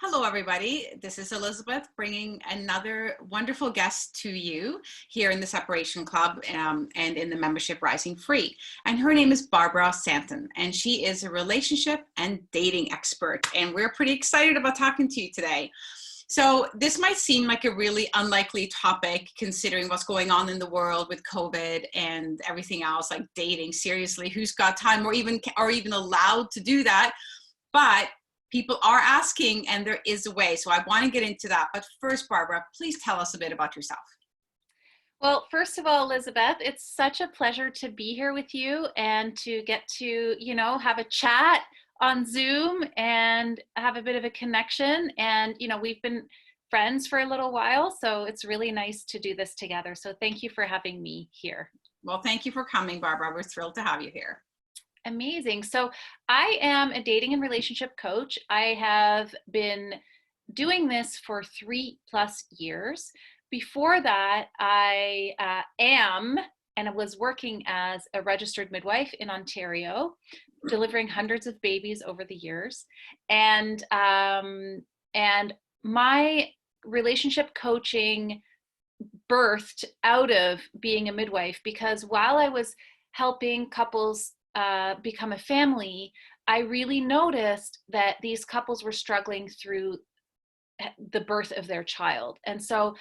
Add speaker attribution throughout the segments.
Speaker 1: Hello, everybody. This is Elizabeth bringing another wonderful guest to you here in the Separation Club and in the membership Rising Free. And her name is Barbara Santon, and she is a relationship and dating expert. And we're pretty excited about talking to you today. So this might seem like a really unlikely topic considering what's going on in the world with COVID and everything else, like dating. Seriously, who's got time or even allowed to do that? But people are asking, and there is a way. So I want to get into that. But first, Barbara, please tell us a bit about yourself.
Speaker 2: Well, first of all, Elizabeth, it's such a pleasure to be here with you and to get to, have a chat on Zoom and have a bit of a connection. And, we've been friends for a little while, so it's really nice to do this together. So thank you for having me here.
Speaker 1: Well, thank you for coming, Barbara. We're thrilled to have you here.
Speaker 2: Amazing. So I am a dating and relationship coach. I have been doing this for 3+ years. Before that, I am and I was working as a registered midwife in Ontario, delivering hundreds of babies over the years. And my relationship coaching birthed out of being a midwife, because while I was helping couples become a family, I really noticed that these couples were struggling through the birth of their child. And so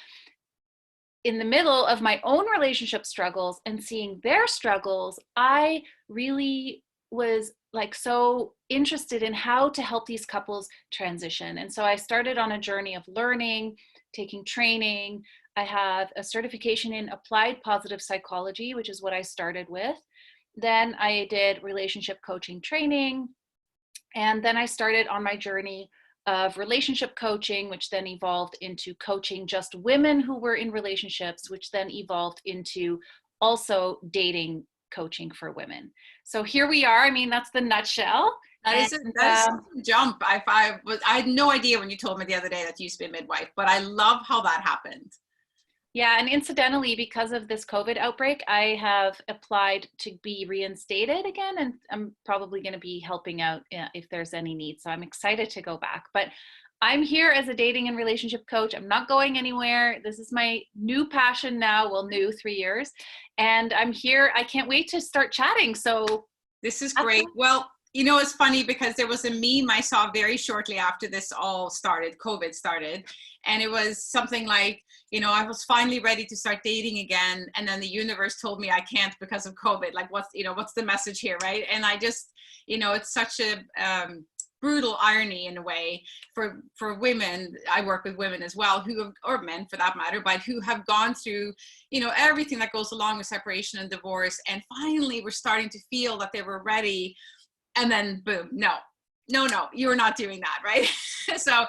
Speaker 2: in the middle of my own relationship struggles and seeing their struggles, I really was so interested in how to help these couples transition. And so I started on a journey of learning, taking training. I have a certification in applied positive psychology, which is what I started with. Then I did relationship coaching training. And then I started on my journey of relationship coaching, which then evolved into coaching just women who were in relationships, which then evolved into also dating coaching for women. So here we are. I mean, that's the nutshell.
Speaker 1: That is a jump. I had no idea when you told me the other day that you used to be a midwife, but I love how that happened.
Speaker 2: Yeah, and incidentally, because of this COVID outbreak, I have applied to be reinstated again, and I'm probably going to be helping out if there's any need. So I'm excited to go back. But I'm here as a dating and relationship coach. I'm not going anywhere. This is my new passion now. Well, new 3 years. And I'm here. I can't wait to start chatting. So
Speaker 1: this is great. Well, it's funny because there was a meme I saw very shortly after this all started, COVID started. And it was something like, I was finally ready to start dating again. And then the universe told me I can't because of COVID. Like, what's the message here, right? And I just, it's such a brutal irony in a way for women. I work with women as well or men for that matter, but who have gone through, everything that goes along with separation and divorce. And finally, we're starting to feel that they were ready. And then boom, no, you're not doing that, right? So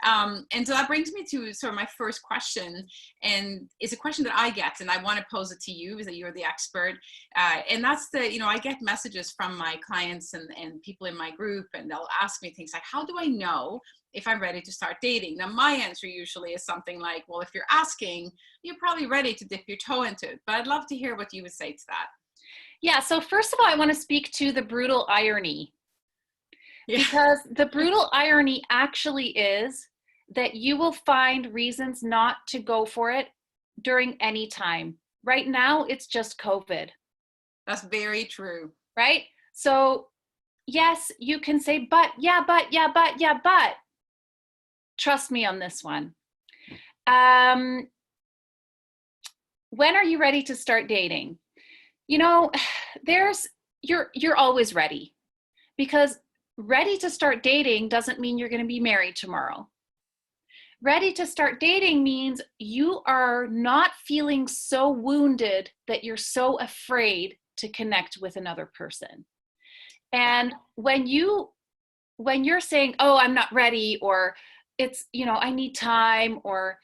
Speaker 1: that brings me to sort of my first question, and it's a question that I get, and I want to pose it to you, is that you're the expert. And that's I get messages from my clients and people in my group, and they'll ask me things like, how do I know if I'm ready to start dating? Now, my answer usually is something like, well, if you're asking, you're probably ready to dip your toe into it. But I'd love to hear what you would say to that.
Speaker 2: Yeah, so first of all, I want to speak to the brutal irony. Yeah. Because the brutal irony actually is that you will find reasons not to go for it during any time. Right now, it's just COVID.
Speaker 1: That's very true.
Speaker 2: Right? So yes, you can say, but. Trust me on this one. When are you ready to start dating? You're always ready, because ready to start dating doesn't mean you're going to be married tomorrow. Ready to start dating means you are not feeling so wounded that you're so afraid to connect with another person. And when you're saying, oh, I'm not ready, or it's, I need time, or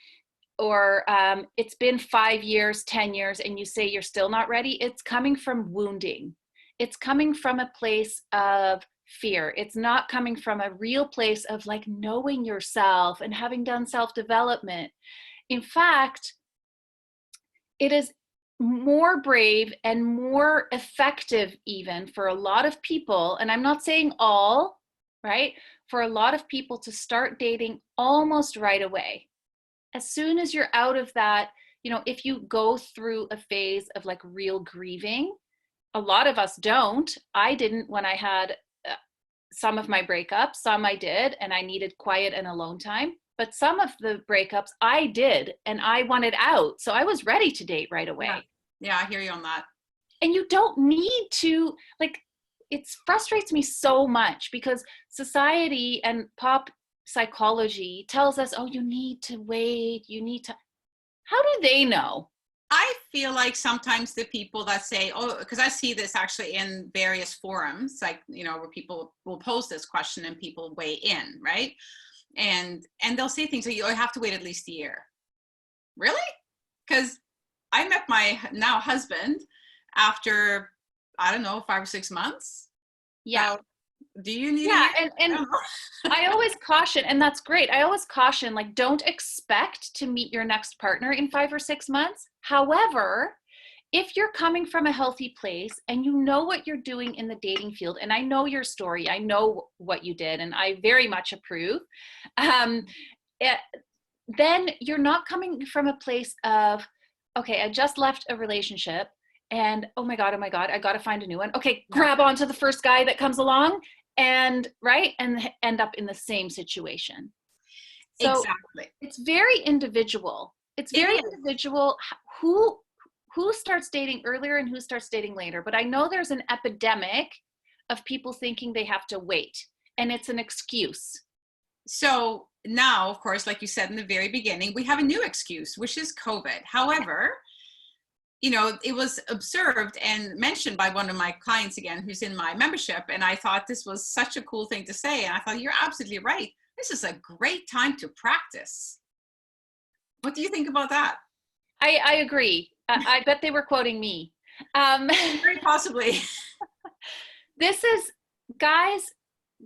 Speaker 2: it's been 5 years, 10 years, and you say you're still not ready, it's coming from wounding. It's coming from a place of fear. It's not coming from a real place of knowing yourself and having done self-development. In fact, it is more brave and more effective even for a lot of people, and I'm not saying all, right? for a lot of people to start dating almost right away. As soon as you're out of that, if you go through a phase of like real grieving, a lot of us don't. I didn't when I had some of my breakups, some I did, and I needed quiet and alone time. But some of the breakups I did, and I wanted out. So I was ready to date right away.
Speaker 1: Yeah, I hear you on that.
Speaker 2: And you don't need to, like, it frustrates me so much because society and pop psychology tells us, oh, you need to wait, you need to. How do they know?
Speaker 1: I feel like sometimes the people that say, oh, because I see this actually in various forums, like, where people will pose this question and people weigh in, right? And they'll say things like, you have to wait at least a year. Really? Because I met my now husband after, I don't know, 5 or 6 months.
Speaker 2: Yeah.
Speaker 1: So, do you need
Speaker 2: yeah
Speaker 1: a year?
Speaker 2: and I always caution, and that's great, I always caution, like, don't expect to meet your next partner in 5 or 6 months. However, if you're coming from a healthy place and you know what you're doing in the dating field, and I know your story, I know what you did, and I very much approve, then you're not coming from a place of, okay, I just left a relationship and oh my God, I got to find a new one. Okay, grab onto the first guy that comes along and end up in the same situation. So
Speaker 1: Exactly.
Speaker 2: it's very individual. It's very individual who starts dating earlier and who starts dating later. But I know there's an epidemic of people thinking they have to wait, and it's an excuse.
Speaker 1: So now, of course, like you said in the very beginning, we have a new excuse, which is COVID. However, it was observed and mentioned by one of my clients again, who's in my membership. And I thought this was such a cool thing to say. And I thought, you're absolutely right. This is a great time to practice. What do you think about that?
Speaker 2: I agree. I bet they were quoting me.
Speaker 1: Very possibly.
Speaker 2: This is, guys,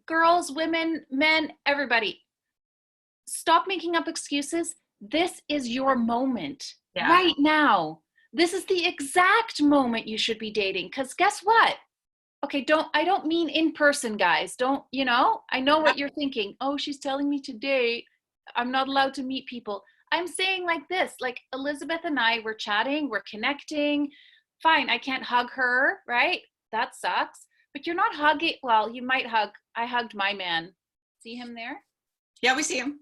Speaker 2: girls, women, men, everybody, stop making up excuses. This is your moment right now. This is the exact moment you should be dating. Because guess what? Okay, I don't mean in person, guys. Don't, I know what you're thinking. Oh, she's telling me to date. I'm not allowed to meet people. I'm saying like this, like Elizabeth and I were chatting, we're connecting. Fine, I can't hug her, right? That sucks. But you're not hugging. Well, you might hug. I hugged my man. See him there?
Speaker 1: Yeah, we see him.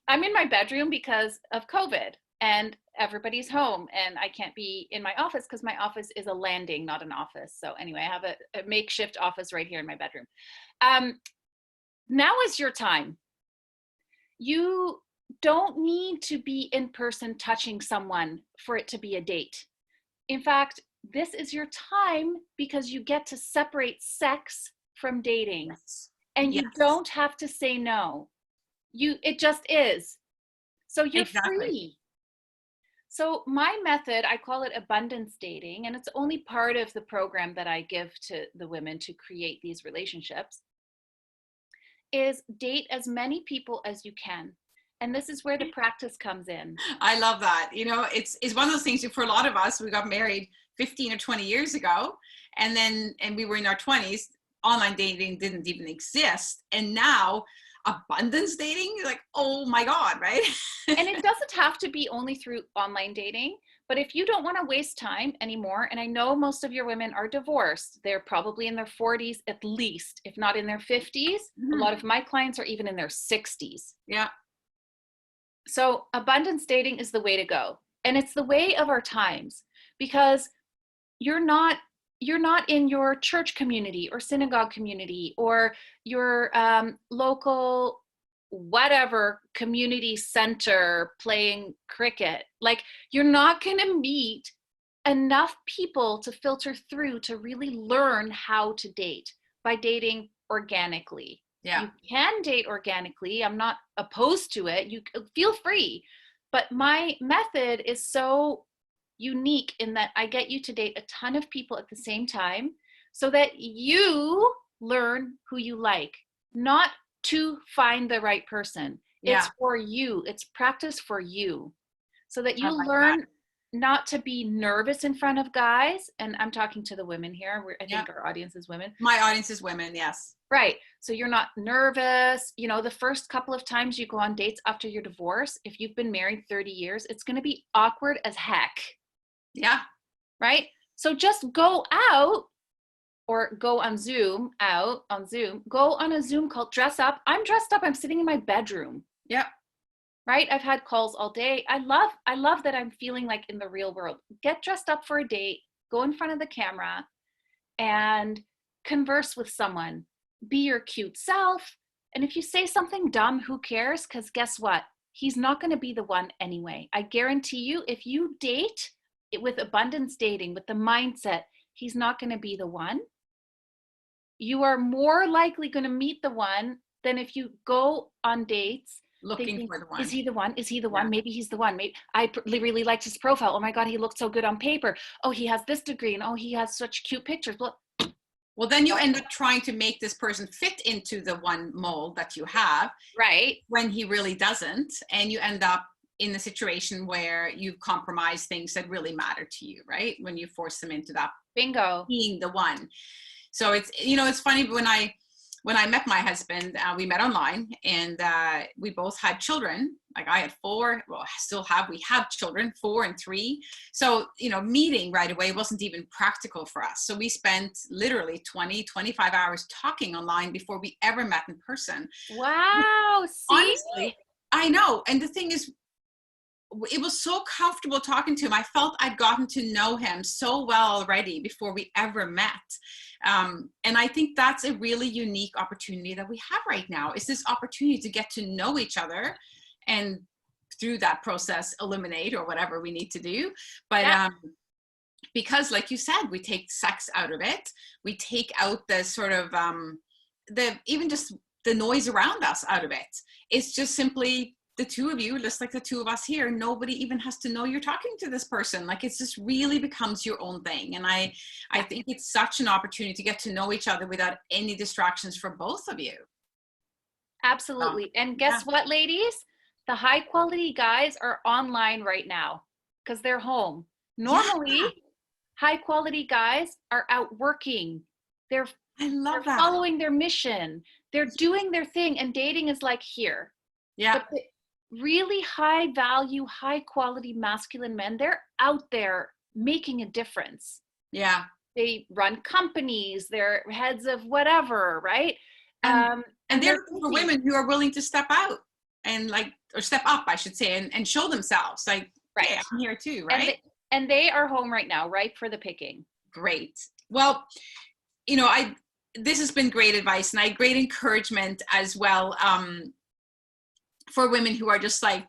Speaker 2: I'm in my bedroom because of COVID and everybody's home and I can't be in my office because my office is a landing, not an office. So anyway, I have a makeshift office right here in my bedroom. Now is your time. You don't need to be in person touching someone for it to be a date. In fact, this is your time because you get to separate sex from dating.
Speaker 1: Yes.
Speaker 2: And you don't have to say no. It just is. So you're free. So my method, I call it abundance dating, and it's only part of the program that I give to the women to create these relationships, is date as many people as you can. And this is where the practice comes in.
Speaker 1: I love that. It's one of those things, for a lot of us, we got married 15 or 20 years ago, and we were in our 20s, online dating didn't even exist. And now abundance dating, like, oh my God, right?
Speaker 2: And it doesn't have to be only through online dating, but if you don't want to waste time anymore, and I know most of your women are divorced, they're probably in their 40s at least, if not in their 50s. Mm-hmm. A lot of my clients are even in their 60s.
Speaker 1: Yeah.
Speaker 2: So abundance dating is the way to go. And it's the way of our times, because you're not in your church community or synagogue community or your local whatever community center playing cricket. Like, you're not going to meet enough people to filter through to really learn how to date by dating organically.
Speaker 1: Yeah.
Speaker 2: You can date organically. I'm not opposed to it. You feel free. But my method is so unique in that I get you to date a ton of people at the same time so that you learn who you like, not to find the right person. Yeah. It's for you. It's practice for you so that you learn not to be nervous in front of guys. And I'm talking to the women here. I
Speaker 1: Yeah.
Speaker 2: think our audience is women.
Speaker 1: My audience is women, yes.
Speaker 2: Right. So you're not nervous. You know, the first couple of times you go on dates after your divorce, if you've been married 30 years, it's going to be awkward as heck.
Speaker 1: Yeah.
Speaker 2: Right. So just go out or go on Zoom, go on a Zoom call, dress up. I'm dressed up. I'm sitting in my bedroom.
Speaker 1: Yeah.
Speaker 2: Right. I've had calls all day. I love that I'm feeling like in the real world. Get dressed up for a date, go in front of the camera and converse with someone. Be your cute self. And if you say something dumb, who cares? Because guess what? He's not going to be the one anyway. I guarantee you, if you date with abundance dating, with the mindset, he's not going to be the one. You are more likely going to meet the one than if you go on dates
Speaker 1: Looking
Speaker 2: thinking,
Speaker 1: for the one.
Speaker 2: Is he the one? Is he the one? Maybe he's the one. Maybe I really liked his profile. Oh my God, he looked so good on paper. Oh, he has this degree, and oh, he has such cute pictures.
Speaker 1: Well, then you end up trying to make this person fit into the one mold that you have.
Speaker 2: Right.
Speaker 1: When he really doesn't. And you end up in a situation where you've compromised things that really matter to you, right? When you force them into that
Speaker 2: bingo
Speaker 1: being the one. So it's, you know, it's funny when I met my husband, we met online and we both had children. Like I had 4, well, I still have, we have children, 4 and 3. So, you know, meeting right away wasn't even practical for us. So we spent literally 25 hours talking online before we ever met in person.
Speaker 2: Wow. See?
Speaker 1: Honestly, I know. And the thing is, it was so comfortable talking to him. I felt I'd gotten to know him so well already before we ever met. And I think that's a really unique opportunity that we have right now, is this opportunity to get to know each other and through that process eliminate or whatever we need to do. But because like you said, we take sex out of it, we take out the sort of even just the noise around us out of it. It's just simply the two of you, just like the two of us here. Nobody even has to know you're talking to this person. Like it's just really becomes your own thing. And I think it's such an opportunity to get to know each other without any distractions for both of you.
Speaker 2: Absolutely. And guess what, ladies? The high quality guys are online right now because they're home. Normally, high quality guys are out working. They're following their mission. They're doing their thing, and dating is like here.
Speaker 1: Yeah.
Speaker 2: But really high value, high quality masculine men, they're out there making a difference.
Speaker 1: Yeah.
Speaker 2: They run companies, they're heads of whatever, right?
Speaker 1: And they're for women who are willing to step out and or step up, I should say, and show themselves. Like, right. Hey, I'm here too, right?
Speaker 2: And they are home right now, ripe for the picking.
Speaker 1: Great. Well, you know, this has been great advice and great encouragement as well. For women who are just like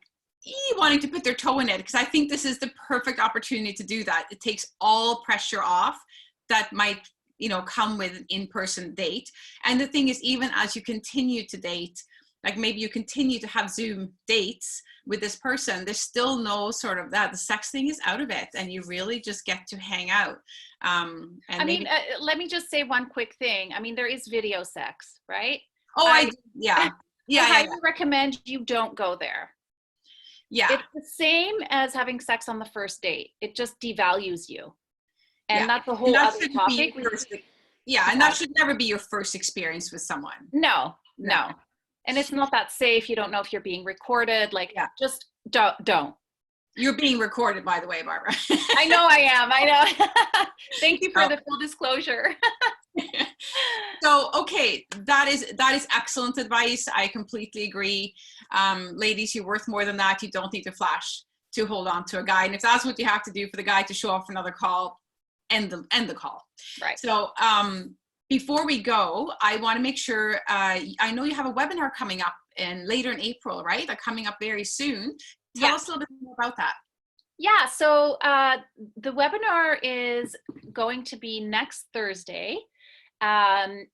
Speaker 1: wanting to put their toe in it, because I think this is the perfect opportunity to do that. It takes all pressure off that might, you know, come with an in-person date. And the thing is, even as you continue to date, like maybe you continue to have Zoom dates with this person, there's still no sort of that. The sex thing is out of it, and you really just get to hang out. And
Speaker 2: let me just say one quick thing. I mean, there is video sex, right?
Speaker 1: Oh, I
Speaker 2: highly recommend you don't go there.
Speaker 1: Yeah.
Speaker 2: It's the same as having sex on the first date. It just devalues you. And that's a whole other topic.
Speaker 1: And that should never be your first experience with someone.
Speaker 2: No. And it's not that safe. You don't know if you're being recorded. Just don't.
Speaker 1: You're being recorded, by the way, Barbara.
Speaker 2: I know I am. I know. Thank you for the full disclosure.
Speaker 1: So, okay, that is excellent advice. I completely agree. Ladies, you're worth more than that. You don't need to flash to hold on to a guy. And if that's what you have to do for the guy to show up for another call, end the call.
Speaker 2: Right.
Speaker 1: So, before we go, I want to make sure, I know you have a webinar coming up later in April, right? They're coming up very soon. Tell us a little bit more about that.
Speaker 2: Yeah, so the webinar is going to be next Thursday. And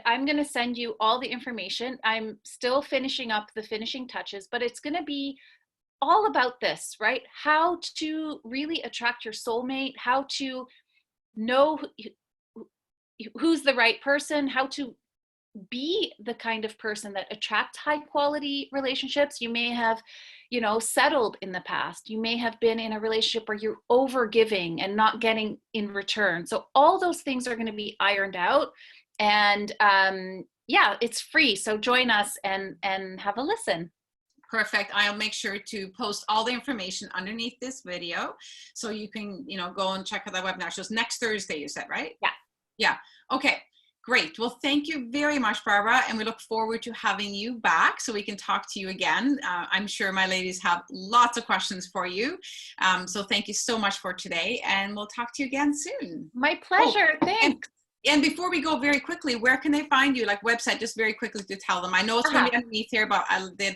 Speaker 2: I'm going to send you all the information. I'm still finishing up the finishing touches, but it's going to be all about this, right? How to really attract your soulmate, how to know who's the right person, how to be the kind of person that attracts high quality relationships. You may have, you know, settled in the past. You may have been in a relationship where you're over giving and not getting in return. So all those things are going to be ironed out. And yeah, it's free. So join us and have a listen.
Speaker 1: Perfect. I'll make sure to post all the information underneath this video so you can, you know, go and check out that webinar. So it's next Thursday, you said, right?
Speaker 2: Yeah.
Speaker 1: Yeah. Okay. Great. Well, thank you very much, Barbara. And we look forward to having you back so we can talk to you again. I'm sure my ladies have lots of questions for you. So thank you so much for today. And we'll talk to you again soon.
Speaker 2: My pleasure.
Speaker 1: Oh,
Speaker 2: thanks.
Speaker 1: And before we go, very quickly, where can they find you? Like website, just very quickly to tell them. I know it's going to be underneath here, but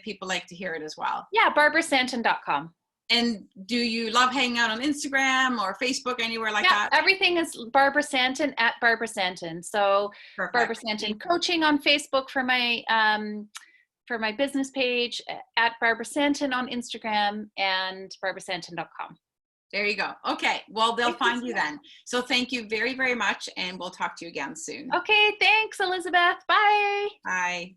Speaker 1: people like to hear it as well.
Speaker 2: Yeah, barbarasanton.com.
Speaker 1: And do you love hanging out on Instagram or Facebook, anywhere like that?
Speaker 2: Everything is Barbara Santon at Barbara Santon. So
Speaker 1: Perfect.
Speaker 2: Barbara Santon Coaching on Facebook for my business page, at Barbara Santon on Instagram, and barbarasanton.com.
Speaker 1: There you go. Okay. Well, they'll find you then. So thank you very, very much. And we'll talk to you again soon.
Speaker 2: Okay. Thanks, Elizabeth. Bye.
Speaker 1: Bye.